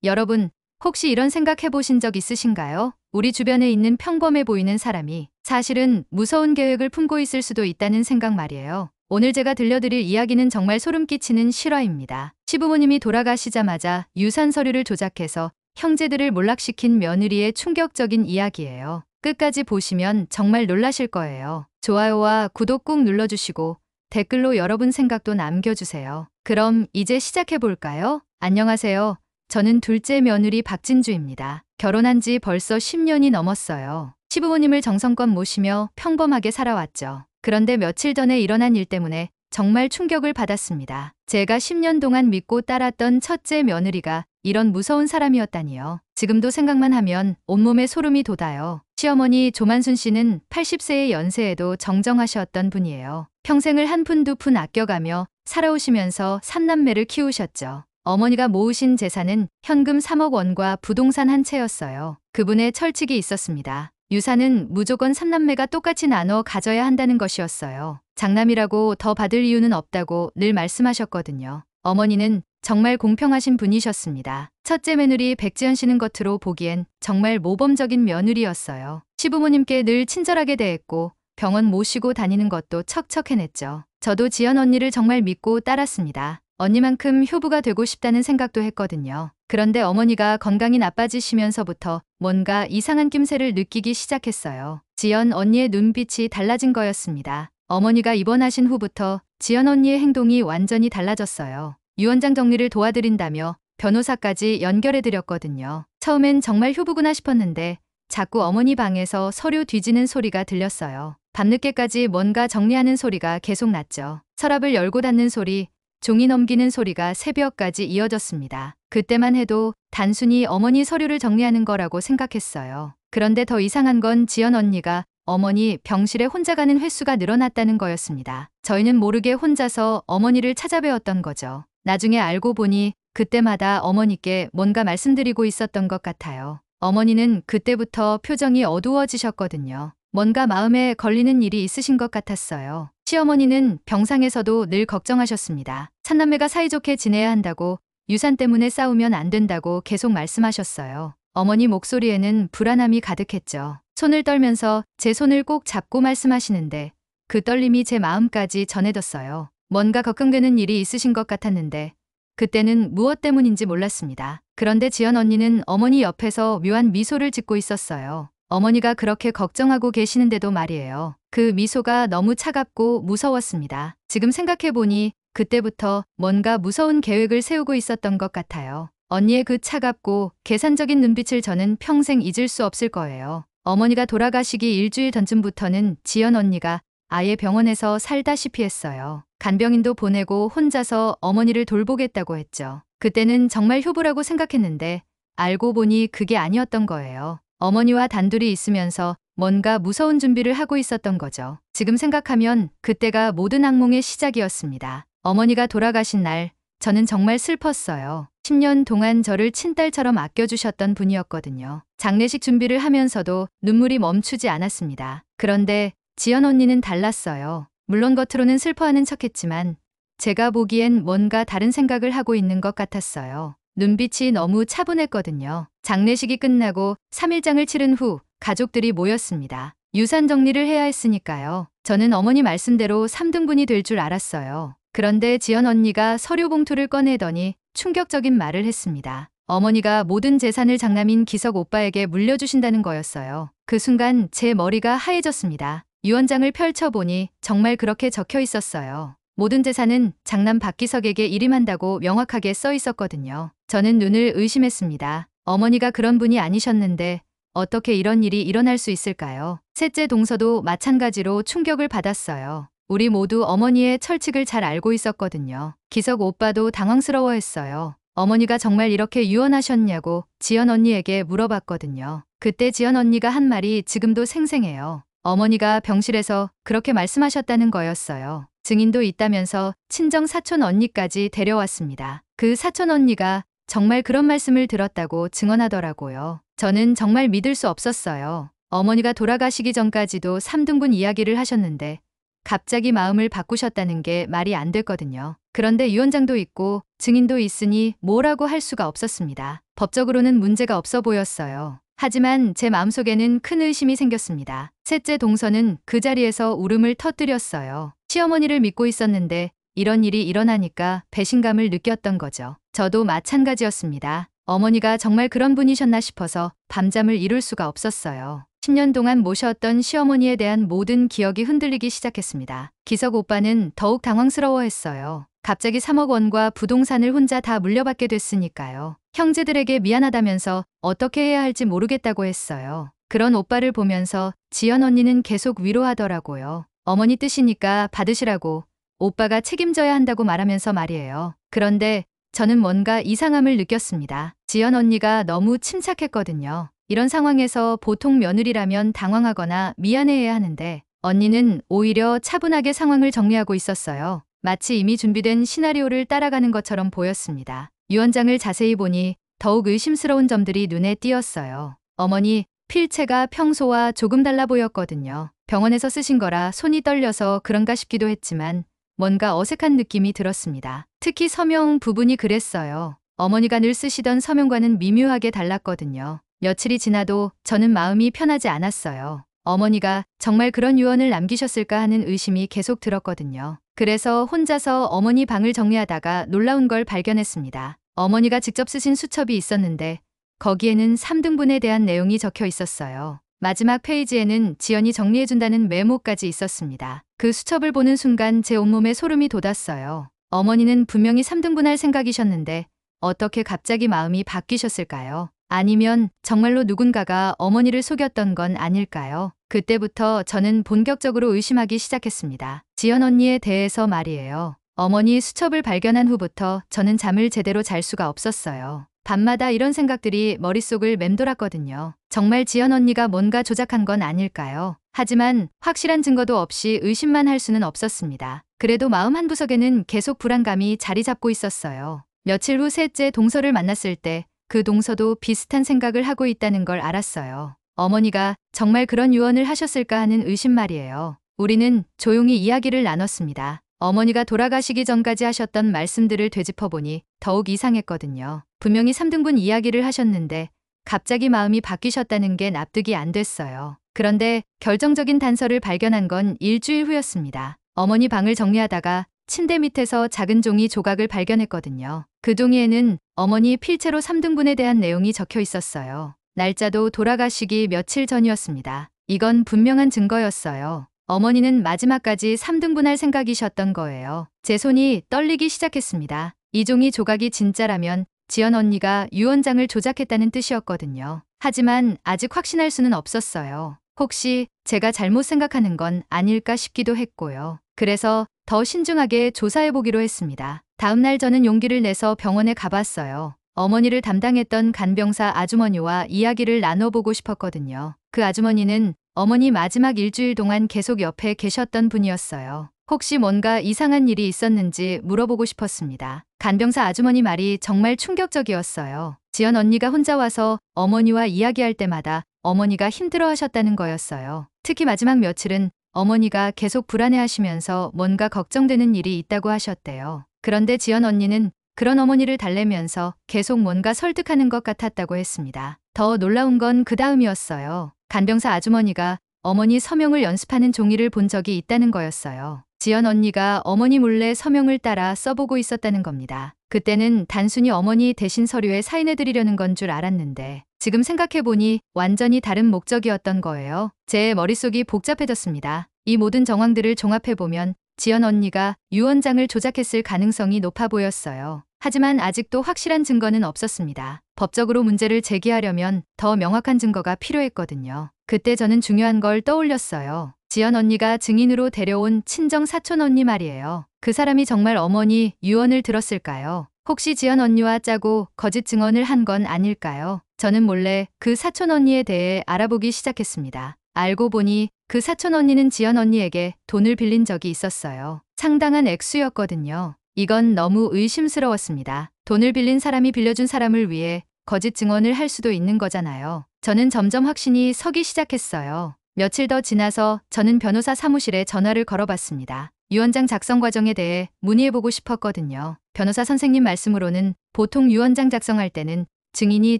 여러분, 혹시 이런 생각 해보신 적 있으신가요? 우리 주변에 있는 평범해 보이는 사람이 사실은 무서운 계획을 품고 있을 수도 있다는 생각 말이에요. 오늘 제가 들려드릴 이야기는 정말 소름 끼치는 실화입니다. 시부모님이 돌아가시자마자 유산 서류를 조작해서 형제들을 몰락시킨 며느리의 충격적인 이야기예요. 끝까지 보시면 정말 놀라실 거예요. 좋아요와 구독 꾹 눌러주시고 댓글로 여러분 생각도 남겨주세요. 그럼 이제 시작해볼까요? 안녕하세요. 저는 둘째 며느리 박진주입니다. 결혼한 지 벌써 10년이 넘었어요. 시부모님을 정성껏 모시며 평범하게 살아왔죠. 그런데 며칠 전에 일어난 일 때문에 정말 충격을 받았습니다. 제가 10년 동안 믿고 따랐던 첫째 며느리가 이런 무서운 사람이었다니요. 지금도 생각만 하면 온몸에 소름이 돋아요. 시어머니 조만순 씨는 80세의 연세에도 정정하셨던 분이에요. 평생을 한 푼 두 푼 아껴가며 살아오시면서 3남매를 키우셨죠. 어머니가 모으신 재산은 현금 3억 원과 부동산 한 채였어요. 그분의 철칙이 있었습니다. 유산은 무조건 3남매가 똑같이 나눠 가져야 한다는 것이었어요. 장남이라고 더 받을 이유는 없다고 늘 말씀하셨거든요. 어머니는 정말 공평하신 분이셨습니다. 첫째 며느리 백지연 씨는 겉으로 보기엔 정말 모범적인 며느리였어요. 시부모님께 늘 친절하게 대했고 병원 모시고 다니는 것도 척척 해냈죠. 저도 지연 언니를 정말 믿고 따랐습니다. 언니만큼 효부가 되고 싶다는 생각도 했거든요. 그런데 어머니가 건강이 나빠지시면서부터 뭔가 이상한 낌새를 느끼기 시작했어요. 지연 언니의 눈빛이 달라진 거였습니다. 어머니가 입원하신 후부터 지연 언니의 행동이 완전히 달라졌어요. 유언장 정리를 도와드린다며 변호사까지 연결해드렸거든요. 처음엔 정말 효부구나 싶었는데 자꾸 어머니 방에서 서류 뒤지는 소리가 들렸어요. 밤늦게까지 뭔가 정리하는 소리가 계속 났죠. 서랍을 열고 닫는 소리, 종이 넘기는 소리가 새벽까지 이어졌습니다. 그때만 해도 단순히 어머니 서류를 정리하는 거라고 생각했어요. 그런데 더 이상한 건 지연 언니가 어머니 병실에 혼자 가는 횟수가 늘어났다는 거였습니다. 저희는 모르게 혼자서 어머니를 찾아뵈었던 거죠. 나중에 알고 보니 그때마다 어머니께 뭔가 말씀드리고 있었던 것 같아요. 어머니는 그때부터 표정이 어두워지셨거든요. 뭔가 마음에 걸리는 일이 있으신 것 같았어요. 시어머니는 병상에서도 늘 걱정하셨습니다. 삼남매가 사이좋게 지내야 한다고, 유산 때문에 싸우면 안 된다고 계속 말씀하셨어요. 어머니 목소리에는 불안함이 가득했죠. 손을 떨면서 제 손을 꼭 잡고 말씀하시는데 그 떨림이 제 마음까지 전해졌어요. 뭔가 걱정되는 일이 있으신 것 같았는데 그때는 무엇 때문인지 몰랐습니다. 그런데 지연 언니는 어머니 옆에서 묘한 미소를 짓고 있었어요. 어머니가 그렇게 걱정하고 계시는데도 말이에요. 그 미소가 너무 차갑고 무서웠습니다. 지금 생각해보니 그때부터 뭔가 무서운 계획을 세우고 있었던 것 같아요. 언니의 그 차갑고 계산적인 눈빛을 저는 평생 잊을 수 없을 거예요. 어머니가 돌아가시기 일주일 전쯤부터는 지연 언니가 아예 병원에서 살다시피 했어요. 간병인도 보내고 혼자서 어머니를 돌보겠다고 했죠. 그때는 정말 효부라고 생각했는데 알고 보니 그게 아니었던 거예요. 어머니와 단둘이 있으면서 뭔가 무서운 준비를 하고 있었던 거죠. 지금 생각하면 그때가 모든 악몽의 시작이었습니다. 어머니가 돌아가신 날 저는 정말 슬펐어요. 10년 동안 저를 친딸처럼 아껴주셨던 분이었거든요. 장례식 준비를 하면서도 눈물이 멈추지 않았습니다. 그런데 지연 언니는 달랐어요. 물론 겉으로는 슬퍼하는 척했지만 제가 보기엔 뭔가 다른 생각을 하고 있는 것 같았어요. 눈빛이 너무 차분했거든요. 장례식이 끝나고 3일장을 치른 후 가족들이 모였습니다. 유산 정리를 해야 했으니까요. 저는 어머니 말씀대로 3등분이 될 줄 알았어요. 그런데 지연 언니가 서류 봉투를 꺼내더니 충격적인 말을 했습니다. 어머니가 모든 재산을 장남인 기석 오빠에게 물려주신다는 거였어요. 그 순간 제 머리가 하얘졌습니다. 유언장을 펼쳐보니 정말 그렇게 적혀 있었어요. 모든 재산은 장남 박기석에게 일임한다고 명확하게 써 있었거든요. 저는 눈을 의심했습니다. 어머니가 그런 분이 아니셨는데 어떻게 이런 일이 일어날 수 있을까요? 셋째 동서도 마찬가지로 충격을 받았어요. 우리 모두 어머니의 철칙을 잘 알고 있었거든요. 기석 오빠도 당황스러워했어요. 어머니가 정말 이렇게 유언하셨냐고 지연 언니에게 물어봤거든요. 그때 지연 언니가 한 말이 지금도 생생해요. 어머니가 병실에서 그렇게 말씀하셨다는 거였어요. 증인도 있다면서 친정 사촌 언니까지 데려왔습니다. 그 사촌 언니가 정말 그런 말씀을 들었다고 증언하더라고요. 저는 정말 믿을 수 없었어요. 어머니가 돌아가시기 전까지도 3등분 이야기를 하셨는데 갑자기 마음을 바꾸셨다는 게 말이 안 됐거든요. 그런데 유언장도 있고 증인도 있으니 뭐라고 할 수가 없었습니다. 법적으로는 문제가 없어 보였어요. 하지만 제 마음속에는 큰 의심이 생겼습니다. 셋째 동서는 그 자리에서 울음을 터뜨렸어요. 시어머니를 믿고 있었는데 이런 일이 일어나니까 배신감을 느꼈던 거죠. 저도 마찬가지였습니다. 어머니가 정말 그런 분이셨나 싶어서 밤잠을 이룰 수가 없었어요. 10년 동안 모셔왔던 시어머니에 대한 모든 기억이 흔들리기 시작했습니다. 기석 오빠는 더욱 당황스러워했어요. 갑자기 3억 원과 부동산을 혼자 다 물려받게 됐으니까요. 형제들에게 미안하다면서 어떻게 해야 할지 모르겠다고 했어요. 그런 오빠를 보면서 지연 언니는 계속 위로하더라고요. 어머니 뜻이니까 받으시라고, 오빠가 책임져야 한다고 말하면서 말이에요. 그런데 저는 뭔가 이상함을 느꼈습니다. 지연 언니가 너무 침착했거든요. 이런 상황에서 보통 며느리라면 당황하거나 미안해해야 하는데 언니는 오히려 차분하게 상황을 정리하고 있었어요. 마치 이미 준비된 시나리오를 따라가는 것처럼 보였습니다. 유언장을 자세히 보니 더욱 의심스러운 점들이 눈에 띄었어요. 어머니, 필체가 평소와 조금 달라 보였거든요. 병원에서 쓰신 거라 손이 떨려서 그런가 싶기도 했지만 뭔가 어색한 느낌이 들었습니다. 특히 서명 부분이 그랬어요. 어머니가 늘 쓰시던 서명과는 미묘하게 달랐거든요. 며칠이 지나도 저는 마음이 편하지 않았어요. 어머니가 정말 그런 유언을 남기셨을까 하는 의심이 계속 들었거든요. 그래서 혼자서 어머니 방을 정리하다가 놀라운 걸 발견했습니다. 어머니가 직접 쓰신 수첩이 있었는데 거기에는 3등분에 대한 내용이 적혀 있었어요. 마지막 페이지에는 지연이 정리해준다는 메모까지 있었습니다. 그 수첩을 보는 순간 제 온몸에 소름이 돋았어요. 어머니는 분명히 3등분할 생각이셨는데 어떻게 갑자기 마음이 바뀌셨을까요? 아니면 정말로 누군가가 어머니를 속였던 건 아닐까요? 그때부터 저는 본격적으로 의심하기 시작했습니다. 지연 언니에 대해서 말이에요. 어머니 수첩을 발견한 후부터 저는 잠을 제대로 잘 수가 없었어요. 밤마다 이런 생각들이 머릿속을 맴돌았거든요. 정말 지연 언니가 뭔가 조작한 건 아닐까요? 하지만 확실한 증거도 없이 의심만 할 수는 없었습니다. 그래도 마음 한구석에는 계속 불안감이 자리 잡고 있었어요. 며칠 후 셋째 동서를 만났을 때 그 동서도 비슷한 생각을 하고 있다는 걸 알았어요. 어머니가 정말 그런 유언을 하셨을까 하는 의심 말이에요. 우리는 조용히 이야기를 나눴습니다. 어머니가 돌아가시기 전까지 하셨던 말씀들을 되짚어보니 더욱 이상했거든요. 분명히 3등분 이야기를 하셨는데 갑자기 마음이 바뀌셨다는 게 납득이 안 됐어요. 그런데 결정적인 단서를 발견한 건 일주일 후였습니다. 어머니 방을 정리하다가 침대 밑에서 작은 종이 조각을 발견했거든요. 그 종이에는 어머니 필체로 3등분에 대한 내용이 적혀 있었어요. 날짜도 돌아가시기 며칠 전이었습니다. 이건 분명한 증거였어요. 어머니는 마지막까지 3등분할 생각이셨던 거예요. 제 손이 떨리기 시작했습니다. 이 종이 조각이 진짜라면 지연 언니가 유언장을 조작했다는 뜻이었거든요. 하지만 아직 확신할 수는 없었어요. 혹시 제가 잘못 생각하는 건 아닐까 싶기도 했고요. 그래서 더 신중하게 조사해보기로 했습니다. 다음날 저는 용기를 내서 병원에 가봤어요. 어머니를 담당했던 간병사 아주머니와 이야기를 나눠보고 싶었거든요. 그 아주머니는 어머니 마지막 일주일 동안 계속 옆에 계셨던 분이었어요. 혹시 뭔가 이상한 일이 있었는지 물어보고 싶었습니다. 간병사 아주머니 말이 정말 충격적이었어요. 지연 언니가 혼자 와서 어머니와 이야기할 때마다 어머니가 힘들어하셨다는 거였어요. 특히 마지막 며칠은 어머니가 계속 불안해하시면서 뭔가 걱정되는 일이 있다고 하셨대요. 그런데 지연 언니는 그런 어머니를 달래면서 계속 뭔가 설득하는 것 같았다고 했습니다. 더 놀라운 건 그 다음이었어요. 간병사 아주머니가 어머니 서명을 연습하는 종이를 본 적이 있다는 거였어요. 지연 언니가 어머니 몰래 서명을 따라 써보고 있었다는 겁니다. 그때는 단순히 어머니 대신 서류에 사인해드리려는 건 줄 알았는데 지금 생각해보니 완전히 다른 목적이었던 거예요. 제 머릿속이 복잡해졌습니다. 이 모든 정황들을 종합해보면 지연 언니가 유언장을 조작했을 가능성이 높아 보였어요. 하지만 아직도 확실한 증거는 없었습니다. 법적으로 문제를 제기하려면 더 명확한 증거가 필요했거든요. 그때 저는 중요한 걸 떠올렸어요. 지연 언니가 증인으로 데려온 친정 사촌 언니 말이에요. 그 사람이 정말 어머니 유언을 들었을까요? 혹시 지연 언니와 짜고 거짓 증언을 한 건 아닐까요? 저는 몰래 그 사촌 언니에 대해 알아보기 시작했습니다. 알고 보니 그 사촌 언니는 지연 언니에게 돈을 빌린 적이 있었어요. 상당한 액수였거든요. 이건 너무 의심스러웠습니다. 돈을 빌린 사람이 빌려준 사람을 위해 거짓 증언을 할 수도 있는 거잖아요. 저는 점점 확신이 서기 시작했어요. 며칠 더 지나서 저는 변호사 사무실에 전화를 걸어봤습니다. 유언장 작성 과정에 대해 문의해보고 싶었거든요. 변호사 선생님 말씀으로는 보통 유언장 작성할 때는 증인이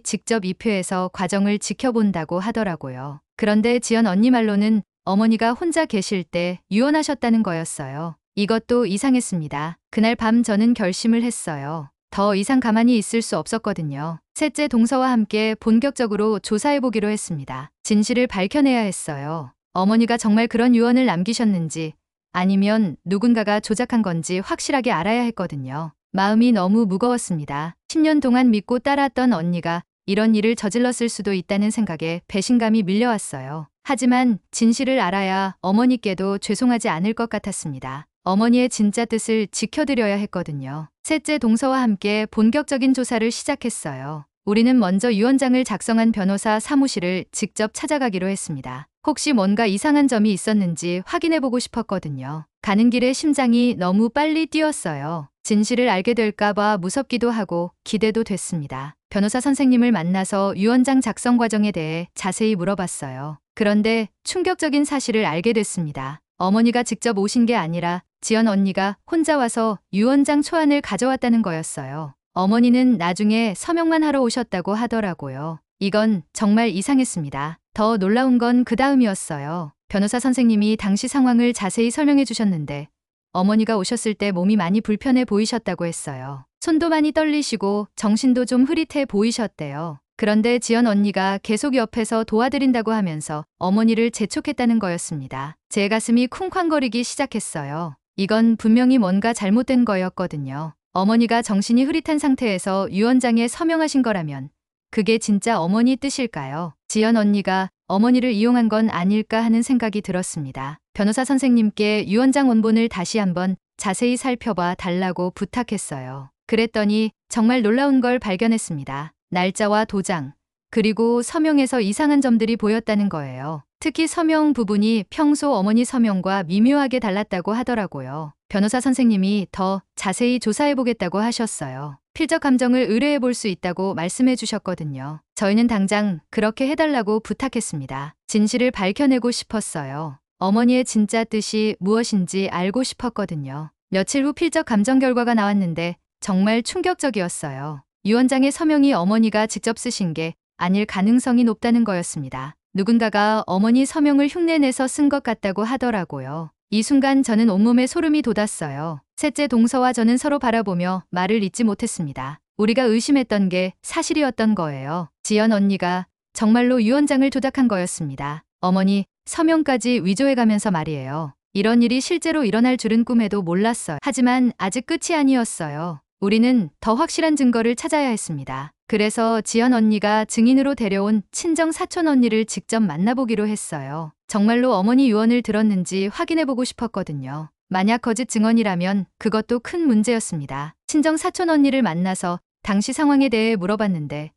직접 입회해서 과정을 지켜본다고 하더라고요. 그런데 지연 언니 말로는 어머니가 혼자 계실 때 유언하셨다는 거였어요. 이것도 이상했습니다. 그날 밤 저는 결심을 했어요. 더 이상 가만히 있을 수 없었거든요. 셋째 동서와 함께 본격적으로 조사해보기로 했습니다. 진실을 밝혀내야 했어요. 어머니가 정말 그런 유언을 남기셨는지 아니면 누군가가 조작한 건지 확실하게 알아야 했거든요. 마음이 너무 무거웠습니다. 10년 동안 믿고 따랐던 언니가 이런 일을 저질렀을 수도 있다는 생각에 배신감이 밀려왔어요. 하지만 진실을 알아야 어머니께도 죄송하지 않을 것 같았습니다. 어머니의 진짜 뜻을 지켜드려야 했거든요. 셋째 동서와 함께 본격적인 조사를 시작했어요. 우리는 먼저 유언장을 작성한 변호사 사무실을 직접 찾아가기로 했습니다. 혹시 뭔가 이상한 점이 있었는지 확인해보고 싶었거든요. 가는 길에 심장이 너무 빨리 뛰었어요. 진실을 알게 될까봐 무섭기도 하고 기대도 됐습니다. 변호사 선생님을 만나서 유언장 작성 과정에 대해 자세히 물어봤어요. 그런데 충격적인 사실을 알게 됐습니다. 어머니가 직접 오신 게 아니라 지연 언니가 혼자 와서 유언장 초안을 가져왔다는 거였어요. 어머니는 나중에 서명만 하러 오셨다고 하더라고요. 이건 정말 이상했습니다. 더 놀라운 건 그 다음이었어요. 변호사 선생님이 당시 상황을 자세히 설명해 주셨는데 어머니가 오셨을 때 몸이 많이 불편해 보이셨다고 했어요. 손도 많이 떨리시고 정신도 좀 흐릿해 보이셨대요. 그런데 지연 언니가 계속 옆에서 도와드린다고 하면서 어머니를 재촉했다는 거였습니다. 제 가슴이 쿵쾅거리기 시작했어요. 이건 분명히 뭔가 잘못된 거였거든요. 어머니가 정신이 흐릿한 상태에서 유언장에 서명하신 거라면 그게 진짜 어머니 뜻일까요? 지연 언니가 어머니를 이용한 건 아닐까 하는 생각이 들었습니다. 변호사 선생님께 유언장 원본을 다시 한번 자세히 살펴봐 달라고 부탁했어요. 그랬더니 정말 놀라운 걸 발견했습니다. 날짜와 도장, 그리고 서명에서 이상한 점들이 보였다는 거예요. 특히 서명 부분이 평소 어머니 서명과 미묘하게 달랐다고 하더라고요. 변호사 선생님이 더 자세히 조사해보겠다고 하셨어요. 필적 감정을 의뢰해 볼 수 있다고 말씀해 주셨거든요. 저희는 당장 그렇게 해달라고 부탁했습니다. 진실을 밝혀내고 싶었어요. 어머니의 진짜 뜻이 무엇인지 알고 싶었거든요. 며칠 후 필적 감정 결과가 나왔는데 정말 충격적이었어요. 유언장의 서명이 어머니가 직접 쓰신 게 아닐 가능성이 높다는 거였습니다. 누군가가 어머니 서명을 흉내내서 쓴 것 같다고 하더라고요. 이 순간 저는 온몸에 소름이 돋았어요. 셋째 동서와 저는 서로 바라보며 말을 잇지 못했습니다. 우리가 의심했던 게 사실이었던 거예요. 지연 언니가 정말로 유언장을 조작한 거였습니다. 어머니 서명까지 위조해가면서 말이에요. 이런 일이 실제로 일어날 줄은 꿈에도 몰랐어요. 하지만 아직 끝이 아니었어요. 우리는 더 확실한 증거를 찾아야 했습니다. 그래서 지연 언니가 증인으로 데려온 친정 사촌 언니를 직접 만나보기로 했어요. 정말로 어머니 유언을 들었는지 확인해보고 싶었거든요. 만약 거짓 증언이라면 그것도 큰 문제였습니다. 친정 사촌 언니를 만나서 당시 상황에 대해 물어봤는데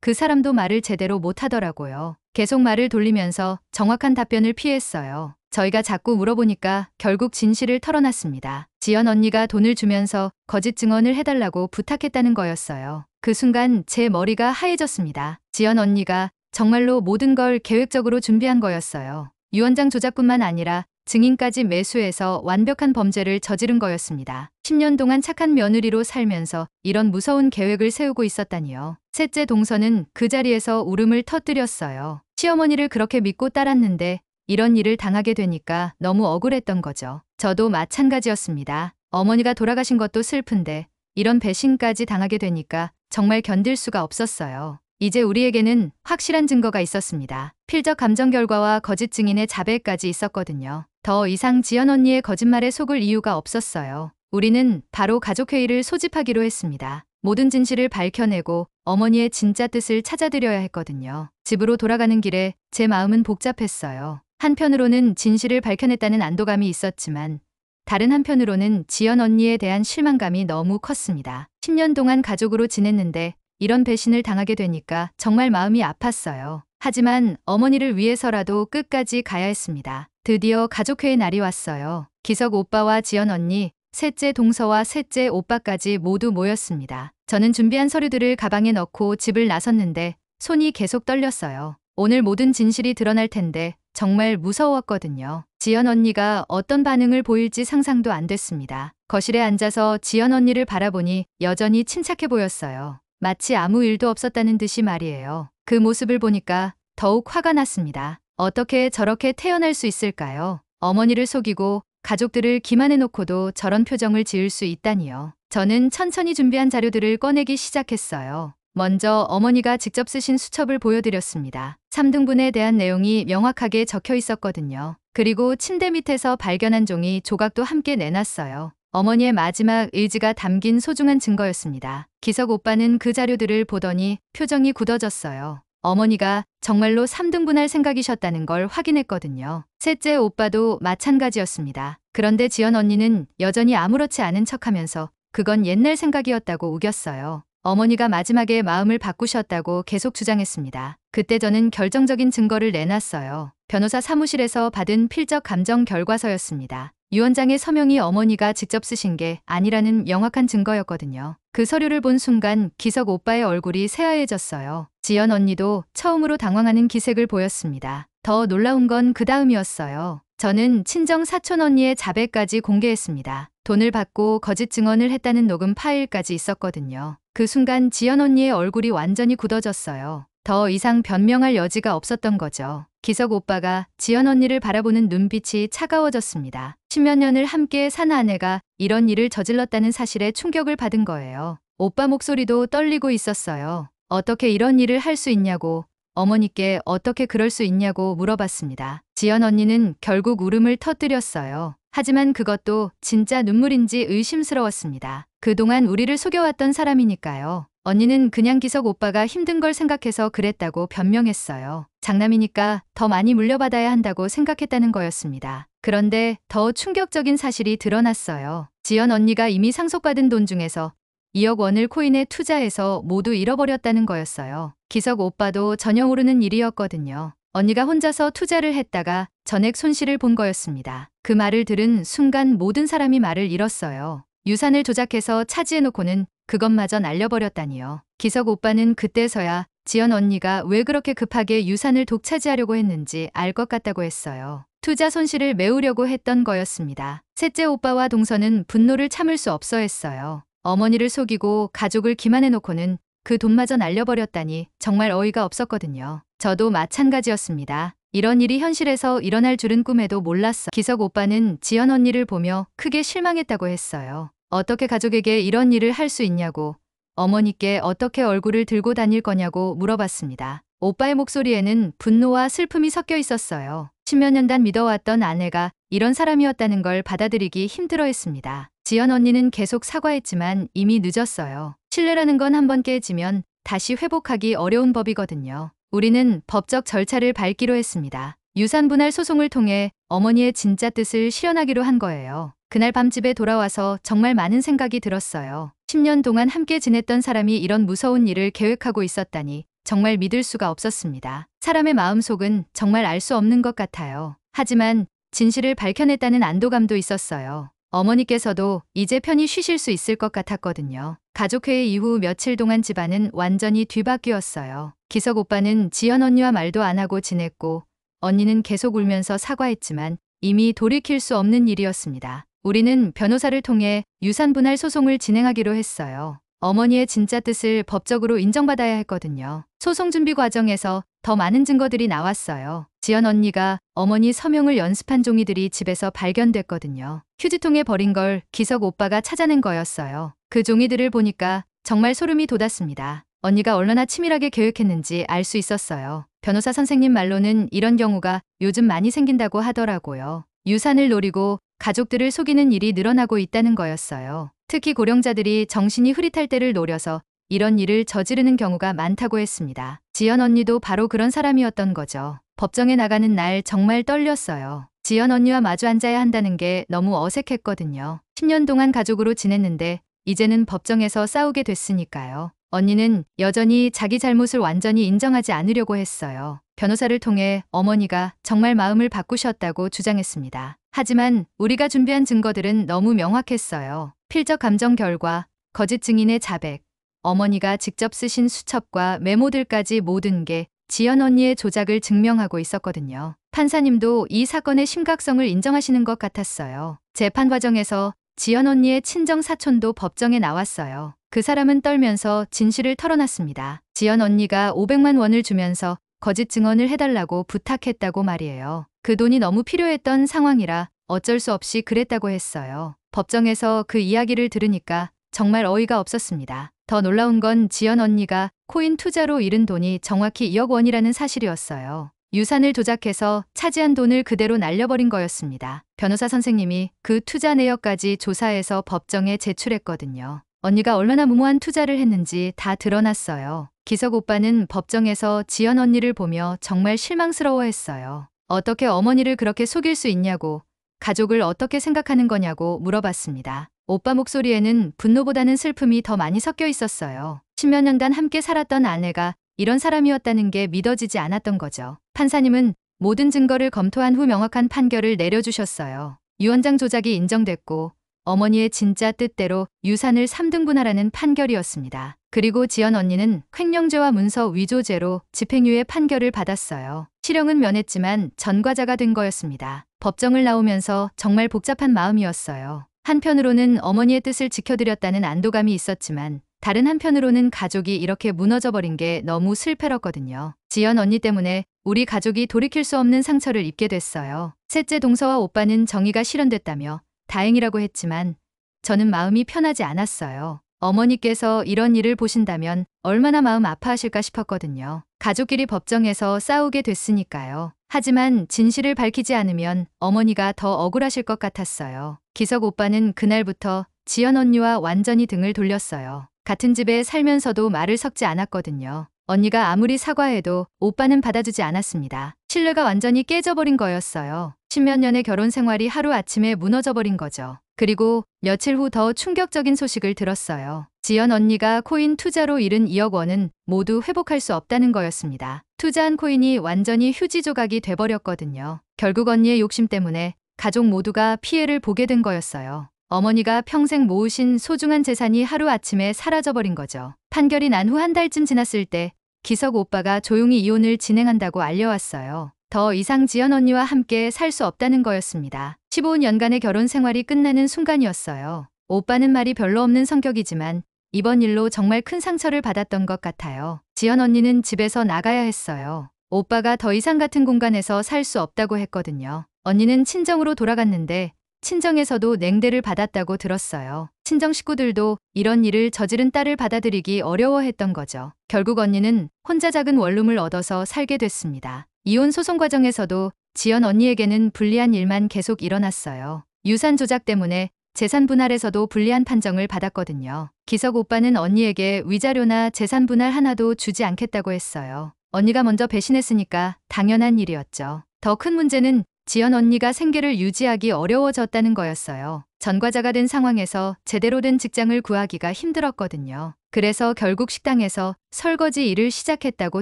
그 사람도 말을 제대로 못하더라고요. 계속 말을 돌리면서 정확한 답변을 피했어요. 저희가 자꾸 물어보니까 결국 진실을 털어놨습니다. 지연 언니가 돈을 주면서 거짓 증언을 해달라고 부탁했다는 거였어요. 그 순간 제 머리가 하얘졌습니다. 지연 언니가 정말로 모든 걸 계획적으로 준비한 거였어요. 유언장 조작뿐만 아니라 증인까지 매수해서 완벽한 범죄를 저지른 거였습니다. 10년 동안 착한 며느리로 살면서 이런 무서운 계획을 세우고 있었다니요. 셋째 동서는 그 자리에서 울음을 터뜨렸어요. 시어머니를 그렇게 믿고 따랐는데 이런 일을 당하게 되니까 너무 억울했던 거죠. 저도 마찬가지였습니다. 어머니가 돌아가신 것도 슬픈데 이런 배신까지 당하게 되니까 정말 견딜 수가 없었어요. 이제 우리에게는 확실한 증거가 있었습니다. 필적 감정 결과와 거짓 증인의 자백까지 있었거든요. 더 이상 지연 언니의 거짓말에 속을 이유가 없었어요. 우리는 바로 가족회의를 소집하기로 했습니다. 모든 진실을 밝혀내고 어머니의 진짜 뜻을 찾아드려야 했거든요. 집으로 돌아가는 길에 제 마음은 복잡했어요. 한편으로는 진실을 밝혀냈다는 안도감이 있었지만 다른 한편으로는 지연 언니에 대한 실망감이 너무 컸습니다. 10년 동안 가족으로 지냈는데 이런 배신을 당하게 되니까 정말 마음이 아팠어요. 하지만 어머니를 위해서라도 끝까지 가야 했습니다. 드디어 가족회의 날이 왔어요. 기석 오빠와 지연 언니, 셋째 동서와 셋째 오빠까지 모두 모였습니다. 저는 준비한 서류들을 가방에 넣고 집을 나섰는데 손이 계속 떨렸어요. 오늘 모든 진실이 드러날 텐데 정말 무서웠거든요. 지연 언니가 어떤 반응을 보일지 상상도 안 됐습니다. 거실에 앉아서 지연 언니를 바라보니 여전히 침착해 보였어요. 마치 아무 일도 없었다는 듯이 말이에요. 그 모습을 보니까 더욱 화가 났습니다. 어떻게 저렇게 태어날 수 있을까요? 어머니를 속이고 가족들을 기만해놓고도 저런 표정을 지을 수 있다니요. 저는 천천히 준비한 자료들을 꺼내기 시작했어요. 먼저 어머니가 직접 쓰신 수첩을 보여드렸습니다. 3등분에 대한 내용이 명확하게 적혀 있었거든요. 그리고 침대 밑에서 발견한 종이 조각도 함께 내놨어요. 어머니의 마지막 의지가 담긴 소중한 증거였습니다. 기석 오빠는 그 자료들을 보더니 표정이 굳어졌어요. 어머니가 정말로 3등분할 생각이셨다는 걸 확인했거든요. 셋째 오빠도 마찬가지였습니다. 그런데 지연 언니는 여전히 아무렇지 않은 척하면서 그건 옛날 생각이었다고 우겼어요. 어머니가 마지막에 마음을 바꾸셨다고 계속 주장했습니다. 그때 저는 결정적인 증거를 내놨어요. 변호사 사무실에서 받은 필적 감정 결과서였습니다. 유언장의 서명이 어머니가 직접 쓰신 게 아니라는 명확한 증거였거든요. 그 서류를 본 순간 기석 오빠의 얼굴이 새하얘졌어요. 지연 언니도 처음으로 당황하는 기색을 보였습니다. 더 놀라운 건 그 다음이었어요. 저는 친정 사촌 언니의 자백까지 공개했습니다. 돈을 받고 거짓 증언을 했다는 녹음 파일까지 있었거든요. 그 순간 지연 언니의 얼굴이 완전히 굳어졌어요. 더 이상 변명할 여지가 없었던 거죠. 기석 오빠가 지연 언니를 바라보는 눈빛이 차가워졌습니다. 10몇 년을 함께 산 아내가 이런 일을 저질렀다는 사실에 충격을 받은 거예요. 오빠 목소리도 떨리고 있었어요. 어떻게 이런 일을 할 수 있냐고, 어머니께 어떻게 그럴 수 있냐고 물어봤습니다. 지연 언니는 결국 울음을 터뜨렸어요. 하지만 그것도 진짜 눈물인지 의심스러웠습니다. 그동안 우리를 속여왔던 사람이니까요. 언니는 그냥 기석 오빠가 힘든 걸 생각해서 그랬다고 변명했어요. 장남이니까 더 많이 물려받아야 한다고 생각했다는 거였습니다. 그런데 더 충격적인 사실이 드러났어요. 지연 언니가 이미 상속받은 돈 중에서 2억 원을 코인에 투자해서 모두 잃어버렸다는 거였어요. 기석 오빠도 전혀 모르는 일이었거든요. 언니가 혼자서 투자를 했다가 전액 손실을 본 거였습니다. 그 말을 들은 순간 모든 사람이 말을 잃었어요. 유산을 조작해서 차지해놓고는 그것마저 날려버렸다니요. 기석 오빠는 그때서야 지연 언니가 왜 그렇게 급하게 유산을 독차지하려고 했는지 알 것 같다고 했어요. 투자 손실을 메우려고 했던 거였습니다. 셋째 오빠와 동서는 분노를 참을 수 없어 했어요. 어머니를 속이고 가족을 기만해놓고는 그 돈마저 날려버렸다니 정말 어이가 없었거든요. 저도 마찬가지였습니다. 이런 일이 현실에서 일어날 줄은 꿈에도 몰랐어. 기석 오빠는 지연 언니를 보며 크게 실망했다고 했어요. 어떻게 가족에게 이런 일을 할 수 있냐고, 어머니께 어떻게 얼굴을 들고 다닐 거냐고 물어봤습니다. 오빠의 목소리에는 분노와 슬픔이 섞여 있었어요. 10몇 년간 믿어왔던 아내가 이런 사람이었다는 걸 받아들이기 힘들어했습니다. 지연 언니는 계속 사과했지만 이미 늦었어요. 신뢰라는 건 한번 깨지면 다시 회복하기 어려운 법이거든요. 우리는 법적 절차를 밟기로 했습니다. 유산 분할 소송을 통해 어머니의 진짜 뜻을 실현하기로 한 거예요. 그날 밤 집에 돌아와서 정말 많은 생각이 들었어요. 10년 동안 함께 지냈던 사람이 이런 무서운 일을 계획하고 있었다니 정말 믿을 수가 없었습니다. 사람의 마음속은 정말 알 수 없는 것 같아요. 하지만 진실을 밝혀냈다는 안도감도 있었어요. 어머니께서도 이제 편히 쉬실 수 있을 것 같았거든요. 가족회의 이후 며칠 동안 집안은 완전히 뒤바뀌었어요. 기석 오빠는 지연 언니와 말도 안 하고 지냈고 언니는 계속 울면서 사과했지만 이미 돌이킬 수 없는 일이었습니다. 우리는 변호사를 통해 유산 분할 소송을 진행하기로 했어요. 어머니의 진짜 뜻을 법적으로 인정받아야 했거든요. 소송 준비 과정에서 더 많은 증거들이 나왔어요. 지연 언니가 어머니 서명을 연습한 종이들이 집에서 발견됐거든요. 휴지통에 버린 걸 기석 오빠가 찾아낸 거였어요. 그 종이들을 보니까 정말 소름이 돋았습니다. 언니가 얼마나 치밀하게 계획했는지 알 수 있었어요. 변호사 선생님 말로는 이런 경우가 요즘 많이 생긴다고 하더라고요. 유산을 노리고 가족들을 속이는 일이 늘어나고 있다는 거였어요. 특히 고령자들이 정신이 흐릿할 때를 노려서 이런 일을 저지르는 경우가 많다고 했습니다. 지연 언니도 바로 그런 사람이었던 거죠. 법정에 나가는 날 정말 떨렸어요. 지연 언니와 마주 앉아야 한다는 게 너무 어색했거든요. 10년 동안 가족으로 지냈는데 이제는 법정에서 싸우게 됐으니까요. 언니는 여전히 자기 잘못을 완전히 인정하지 않으려고 했어요. 변호사를 통해 어머니가 정말 마음을 바꾸셨다고 주장했습니다. 하지만 우리가 준비한 증거들은 너무 명확했어요. 필적 감정 결과, 거짓 증인의 자백, 어머니가 직접 쓰신 수첩과 메모들까지 모든 게 지연 언니의 조작을 증명하고 있었거든요. 판사님도 이 사건의 심각성을 인정하시는 것 같았어요. 재판 과정에서 지연 언니의 친정 사촌도 법정에 나왔어요. 그 사람은 떨면서 진실을 털어놨습니다. 지연 언니가 500만 원을 주면서 거짓 증언을 해달라고 부탁했다고 말이에요. 그 돈이 너무 필요했던 상황이라 어쩔 수 없이 그랬다고 했어요. 법정에서 그 이야기를 들으니까 정말 어이가 없었습니다. 더 놀라운 건 지연 언니가 코인 투자로 잃은 돈이 정확히 2억 원이라는 사실이었어요. 유산을 조작해서 차지한 돈을 그대로 날려버린 거였습니다. 변호사 선생님이 그 투자 내역까지 조사해서 법정에 제출했거든요. 언니가 얼마나 무모한 투자를 했는지 다 드러났어요. 기석 오빠는 법정에서 지연 언니를 보며 정말 실망스러워했어요. 어떻게 어머니를 그렇게 속일 수 있냐고, 가족을 어떻게 생각하는 거냐고 물어봤습니다. 오빠 목소리에는 분노보다는 슬픔이 더 많이 섞여 있었어요. 10몇 년간 함께 살았던 아내가 이런 사람이었다는 게 믿어지지 않았던 거죠. 판사님은 모든 증거를 검토한 후 명확한 판결을 내려주셨어요. 유언장 조작이 인정됐고 어머니의 진짜 뜻대로 유산을 3등분하라는 판결이었습니다. 그리고 지연 언니는 횡령죄와 문서 위조죄로 집행유예 판결을 받았어요. 실형은 면했지만 전과자가 된 거였습니다. 법정을 나오면서 정말 복잡한 마음이었어요. 한편으로는 어머니의 뜻을 지켜드렸다는 안도감이 있었지만 다른 한편으로는 가족이 이렇게 무너져버린 게 너무 슬퍼렀거든요. 지연 언니 때문에 우리 가족이 돌이킬 수 없는 상처를 입게 됐어요. 셋째 동서와 오빠는 정의가 실현됐다며 다행이라고 했지만 저는 마음이 편하지 않았어요. 어머니께서 이런 일을 보신다면 얼마나 마음 아파하실까 싶었거든요. 가족끼리 법정에서 싸우게 됐으니까요. 하지만 진실을 밝히지 않으면 어머니가 더 억울하실 것 같았어요. 기석 오빠는 그날부터 지연 언니와 완전히 등을 돌렸어요. 같은 집에 살면서도 말을 섞지 않았거든요. 언니가 아무리 사과해도 오빠는 받아주지 않았습니다. 신뢰가 완전히 깨져버린 거였어요. 10몇 년의 결혼 생활이 하루아침에 무너져버린 거죠. 그리고 며칠 후 더 충격적인 소식을 들었어요. 지연 언니가 코인 투자로 잃은 2억 원은 모두 회복할 수 없다는 거였습니다. 투자한 코인이 완전히 휴지 조각이 돼버렸거든요. 결국 언니의 욕심 때문에 가족 모두가 피해를 보게 된 거였어요. 어머니가 평생 모으신 소중한 재산이 하루아침에 사라져버린 거죠. 판결이 난 후 한 달쯤 지났을 때 기석 오빠가 조용히 이혼을 진행한다고 알려왔어요. 더 이상 지연 언니와 함께 살 수 없다는 거였습니다. 15년간의 결혼 생활이 끝나는 순간이었어요. 오빠는 말이 별로 없는 성격이지만 이번 일로 정말 큰 상처를 받았던 것 같아요. 지연 언니는 집에서 나가야 했어요. 오빠가 더 이상 같은 공간에서 살 수 없다고 했거든요. 언니는 친정으로 돌아갔는데 친정에서도 냉대를 받았다고 들었어요. 친정 식구들도 이런 일을 저지른 딸을 받아들이기 어려워했던 거죠. 결국 언니는 혼자 작은 원룸을 얻어서 살게 됐습니다. 이혼 소송 과정에서도 지연 언니에게는 불리한 일만 계속 일어났어요. 유산 조작 때문에 재산 분할에서도 불리한 판정을 받았거든요. 기석 오빠는 언니에게 위자료나 재산 분할 하나도 주지 않겠다고 했어요. 언니가 먼저 배신했으니까 당연한 일이었죠. 더 큰 문제는 지연 언니가 생계를 유지하기 어려워졌다는 거였어요. 전과자가 된 상황에서 제대로 된 직장을 구하기가 힘들었거든요. 그래서 결국 식당에서 설거지 일을 시작했다고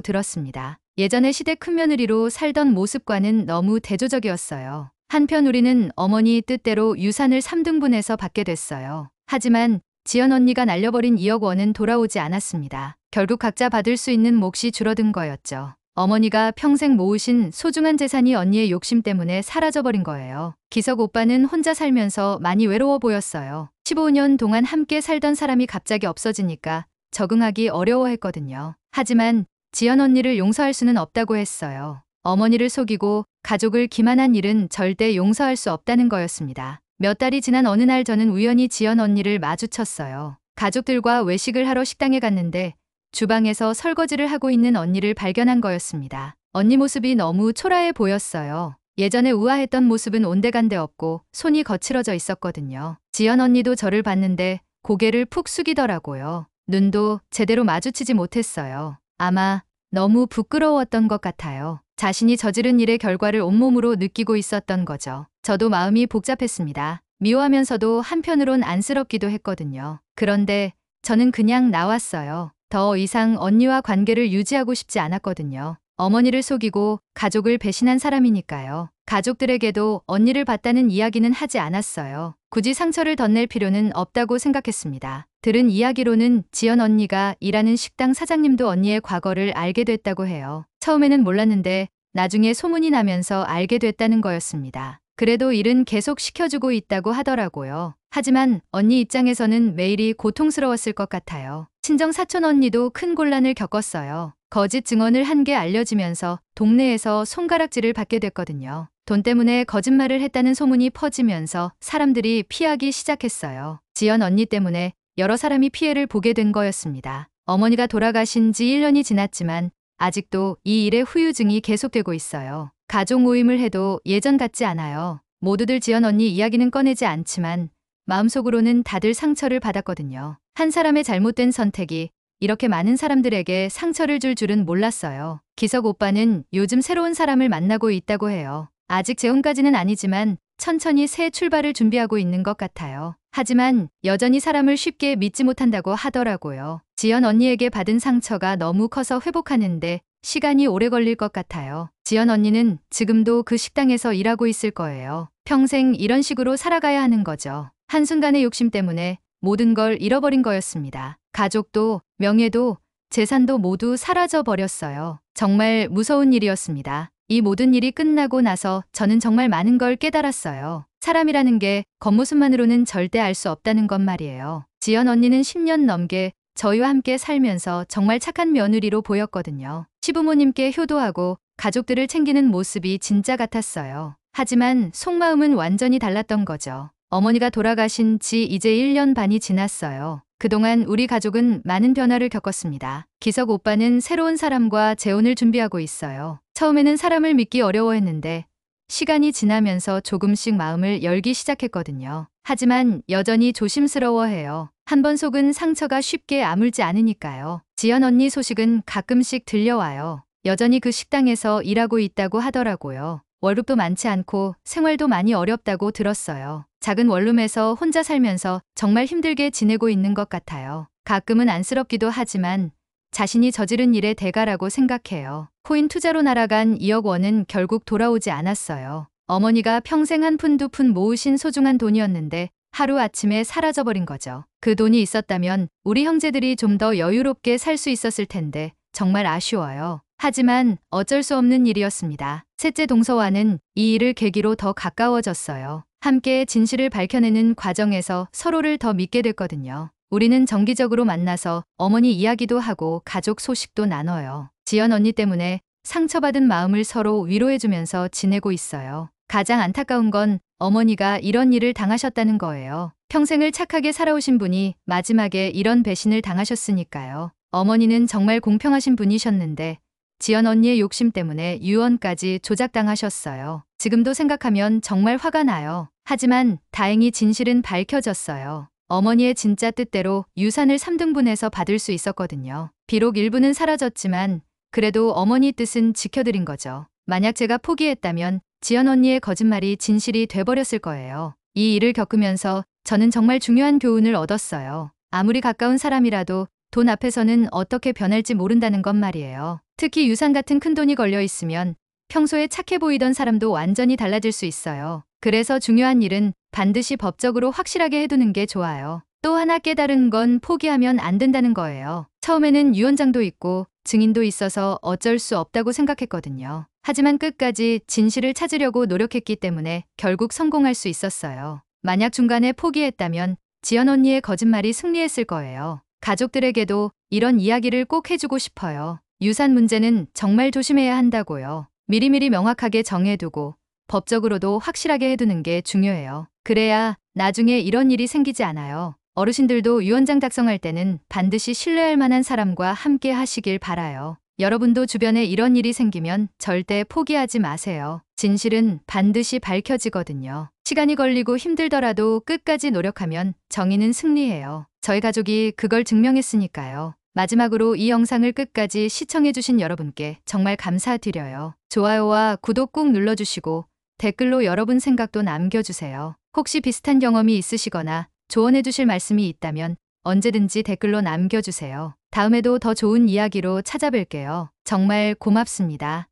들었습니다. 예전에 시댁 큰며느리로 살던 모습과는 너무 대조적이었어요. 한편 우리는 어머니 뜻대로 유산을 3등분해서 받게 됐어요. 하지만 지연 언니가 날려버린 2억 원은 돌아오지 않았습니다. 결국 각자 받을 수 있는 몫이 줄어든 거였죠. 어머니가 평생 모으신 소중한 재산이 언니의 욕심 때문에 사라져버린 거예요. 기석 오빠는 혼자 살면서 많이 외로워 보였어요. 15년 동안 함께 살던 사람이 갑자기 없어지니까 적응하기 어려워했거든요. 하지만 지연 언니를 용서할 수는 없다고 했어요. 어머니를 속이고 가족을 기만한 일은 절대 용서할 수 없다는 거였습니다. 몇 달이 지난 어느 날 저는 우연히 지연 언니를 마주쳤어요. 가족들과 외식을 하러 식당에 갔는데 주방에서 설거지를 하고 있는 언니를 발견한 거였습니다. 언니 모습이 너무 초라해 보였어요. 예전에 우아했던 모습은 온데간데 없고 손이 거칠어져 있었거든요. 지연 언니도 저를 봤는데 고개를 푹 숙이더라고요. 눈도 제대로 마주치지 못했어요. 아마 너무 부끄러웠던 것 같아요. 자신이 저지른 일의 결과를 온몸으로 느끼고 있었던 거죠. 저도 마음이 복잡했습니다. 미워하면서도 한편으론 안쓰럽기도 했거든요. 그런데 저는 그냥 나왔어요. 더 이상 언니와 관계를 유지하고 싶지 않았거든요. 어머니를 속이고 가족을 배신한 사람이니까요. 가족들에게도 언니를 봤다는 이야기는 하지 않았어요. 굳이 상처를 덧낼 필요는 없다고 생각했습니다. 들은 이야기로는 지연 언니가 일하는 식당 사장님도 언니의 과거를 알게 됐다고 해요. 처음에는 몰랐는데 나중에 소문이 나면서 알게 됐다는 거였습니다. 그래도 일은 계속 시켜주고 있다고 하더라고요. 하지만 언니 입장에서는 매일이 고통스러웠을 것 같아요. 친정 사촌 언니도 큰 곤란을 겪었어요. 거짓 증언을 한 게 알려지면서 동네에서 손가락질을 받게 됐거든요. 돈 때문에 거짓말을 했다는 소문이 퍼지면서 사람들이 피하기 시작했어요. 지연 언니 때문에 여러 사람이 피해를 보게 된 거였습니다. 어머니가 돌아가신 지 1년이 지났지만 아직도 이 일의 후유증이 계속되고 있어요. 가족 모임을 해도 예전 같지 않아요. 모두들 지연 언니 이야기는 꺼내지 않지만 마음속으로는 다들 상처를 받았거든요. 한 사람의 잘못된 선택이 이렇게 많은 사람들에게 상처를 줄 줄은 몰랐어요. 기석 오빠는 요즘 새로운 사람을 만나고 있다고 해요. 아직 재혼까지는 아니지만 천천히 새 출발을 준비하고 있는 것 같아요. 하지만 여전히 사람을 쉽게 믿지 못한다고 하더라고요. 지연 언니에게 받은 상처가 너무 커서 회복하는데 시간이 오래 걸릴 것 같아요. 지연 언니는 지금도 그 식당에서 일하고 있을 거예요. 평생 이런 식으로 살아가야 하는 거죠. 한순간의 욕심 때문에 모든 걸 잃어버린 거였습니다. 가족도, 명예도, 재산도 모두 사라져 버렸어요. 정말 무서운 일이었습니다. 이 모든 일이 끝나고 나서 저는 정말 많은 걸 깨달았어요. 사람이라는 게 겉모습만으로는 절대 알 수 없다는 것 말이에요. 지연 언니는 10년 넘게 저희와 함께 살면서 정말 착한 며느리로 보였거든요. 시부모님께 효도하고 가족들을 챙기는 모습이 진짜 같았어요. 하지만 속마음은 완전히 달랐던 거죠. 어머니가 돌아가신 지 이제 1년 반이 지났어요. 그동안 우리 가족은 많은 변화를 겪었습니다. 기석 오빠는 새로운 사람과 재혼을 준비하고 있어요. 처음에는 사람을 믿기 어려워했는데 시간이 지나면서 조금씩 마음을 열기 시작했거든요. 하지만 여전히 조심스러워해요. 한 번 속은 상처가 쉽게 아물지 않으니까요. 지연 언니 소식은 가끔씩 들려와요. 여전히 그 식당에서 일하고 있다고 하더라고요. 월급도 많지 않고 생활도 많이 어렵다고 들었어요. 작은 원룸에서 혼자 살면서 정말 힘들게 지내고 있는 것 같아요. 가끔은 안쓰럽기도 하지만 자신이 저지른 일의 대가라고 생각해요. 코인 투자로 날아간 2억 원은 결국 돌아오지 않았어요. 어머니가 평생 한 푼 두 푼 모으신 소중한 돈이었는데 하루아침에 사라져버린 거죠. 그 돈이 있었다면 우리 형제들이 좀 더 여유롭게 살 수 있었을 텐데 정말 아쉬워요. 하지만 어쩔 수 없는 일이었습니다. 셋째 동서와는 이 일을 계기로 더 가까워졌어요. 함께 진실을 밝혀내는 과정에서 서로를 더 믿게 됐거든요. 우리는 정기적으로 만나서 어머니 이야기도 하고 가족 소식도 나눠요. 지연 언니 때문에 상처받은 마음을 서로 위로해주면서 지내고 있어요. 가장 안타까운 건 어머니가 이런 일을 당하셨다는 거예요. 평생을 착하게 살아오신 분이 마지막에 이런 배신을 당하셨으니까요. 어머니는 정말 공평하신 분이셨는데 지연 언니의 욕심 때문에 유언까지 조작당하셨어요. 지금도 생각하면 정말 화가 나요. 하지만 다행히 진실은 밝혀졌어요. 어머니의 진짜 뜻대로 유산을 3등분해서 받을 수 있었거든요. 비록 일부는 사라졌지만 그래도 어머니 뜻은 지켜드린 거죠. 만약 제가 포기했다면 지연 언니의 거짓말이 진실이 돼버렸을 거예요. 이 일을 겪으면서 저는 정말 중요한 교훈을 얻었어요. 아무리 가까운 사람이라도 돈 앞에서는 어떻게 변할지 모른다는 것 말이에요. 특히 유산 같은 큰 돈이 걸려 있으면 평소에 착해 보이던 사람도 완전히 달라질 수 있어요. 그래서 중요한 일은 반드시 법적으로 확실하게 해두는 게 좋아요. 또 하나 깨달은 건 포기하면 안 된다는 거예요. 처음에는 유언장도 있고 증인도 있어서 어쩔 수 없다고 생각했거든요. 하지만 끝까지 진실을 찾으려고 노력했기 때문에 결국 성공할 수 있었어요. 만약 중간에 포기했다면 지연 언니의 거짓말이 승리했을 거예요. 가족들에게도 이런 이야기를 꼭 해주고 싶어요. 유산 문제는 정말 조심해야 한다고요. 미리미리 명확하게 정해두고 법적으로도 확실하게 해두는 게 중요해요. 그래야 나중에 이런 일이 생기지 않아요. 어르신들도 유언장 작성할 때는 반드시 신뢰할 만한 사람과 함께 하시길 바라요. 여러분도 주변에 이런 일이 생기면 절대 포기하지 마세요. 진실은 반드시 밝혀지거든요. 시간이 걸리고 힘들더라도 끝까지 노력하면 정의는 승리해요. 저희 가족이 그걸 증명했으니까요. 마지막으로 이 영상을 끝까지 시청해주신 여러분께 정말 감사드려요. 좋아요와 구독 꾹 눌러주시고 댓글로 여러분 생각도 남겨주세요. 혹시 비슷한 경험이 있으시거나 조언해주실 말씀이 있다면 언제든지 댓글로 남겨주세요. 다음에도 더 좋은 이야기로 찾아뵐게요. 정말 고맙습니다.